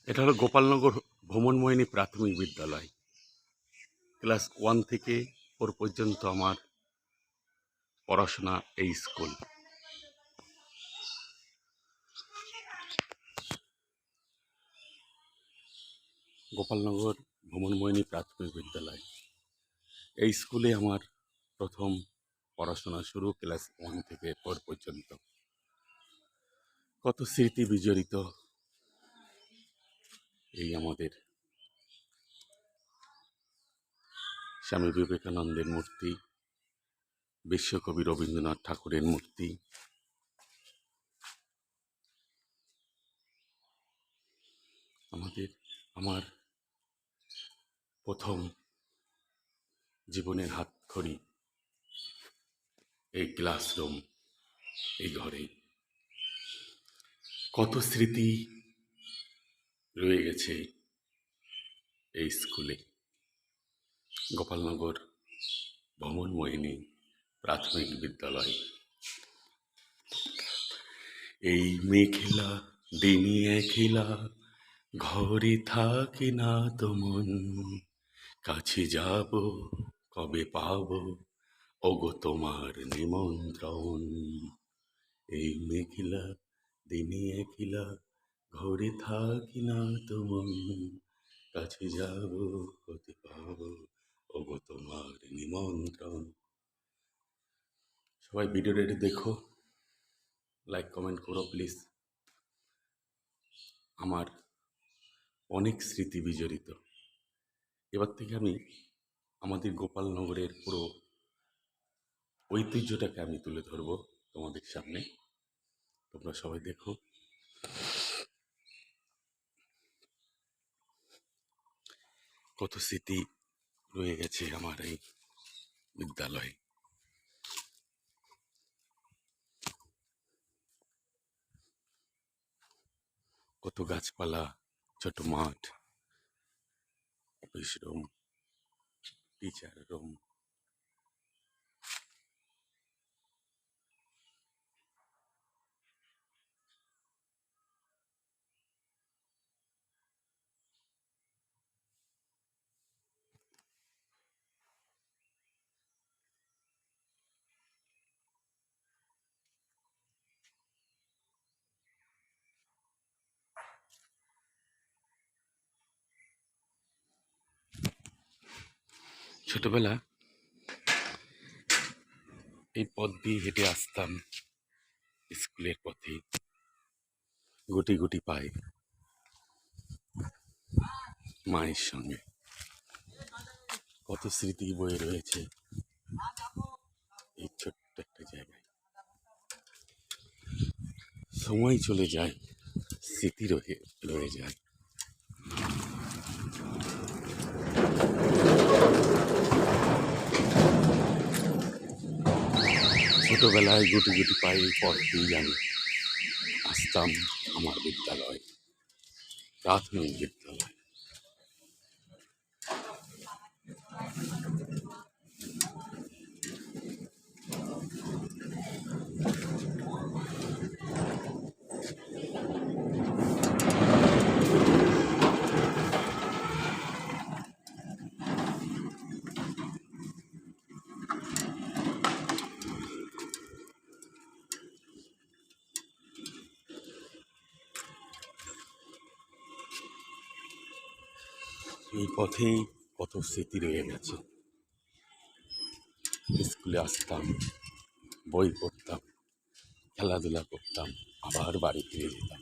এটা হলো গোপালনগর ভ্রমণমোহিনী প্রাথমিক বিদ্যালয়। ক্লাস 1 থেকে 4 পর্যন্ত আমার পড়াশোনা এই স্কুল। গোপালনগর ভ্রমণমোহিনী প্রাথমিক বিদ্যালয়। এই স্কুলে আমার প্রথম পড়াশোনা শুরু ক্লাস 1 থেকে 4 পর্যন্ত। কত স্মৃতি বিজড়িত এই আমাদের স্বামী বিবেকানন্দের মূর্তি, বিশ্বকবি রবীন্দ্রনাথ ঠাকুরের মূর্তি, আমার প্রথম জীবনের হাতখড়ি এই ক্লাসরুম, এই ঘরে। কত স্মৃতি রয়ে গেছে এই স্কুলে। গোপালনগর ভ্রমণমোহিনী প্রাথমিক বিদ্যালয়। এই মেঘলা দিনে একলা ঘরে থাকে না তো মন, কাছে যাব কবে পাব ওগো তোমার নিমন্ত্রণ। এই মেঘলা দিনে একলা ঘরে থাকি না তো মন, কাছে যাব কবে পাব ওগো তোমার নিমন্ত্রণ। সবাই ভিডিওটা দেখো, লাইক কমেন্ট করো প্লিজ। আমার অনেক স্মৃতি বিজড়িত। এবার থেকে আমি আমাদের গোপালনগরের পুরো ঐতিহ্যটাকে আমি তুলে ধরবো তোমাদের সামনে। তোমরা সবাই দেখো। কত স্মৃতি রয়ে গেছে আমার এই বিদ্যালয়ে। কত গাছপালা, ছোট মাঠ, অফিস রুম, টিচার রুম। ছোটবেলা এই পথ দিয়ে হেঁটে আসতাম স্কুলের পথে, গুটি গুটি পায়ে মায়ের সঙ্গে। কত স্মৃতি বয়ে রয়েছে এই ছোট্ট একটা জায়গায়। সময় চলে যায়, স্মৃতি রয়ে যায়। ছোটবেলায় গুটি গুটি পায়ে পথ দিয়ে আমি আসতাম আমার বিদ্যালয়, প্রাথমিক বিদ্যালয়। এই পথেই কত স্মৃতি রয়ে গেছে। স্কুলে আসতাম, বই পড়তাম, খেলাধুলা করতাম, আবার বাড়ি ফিরে যেতাম।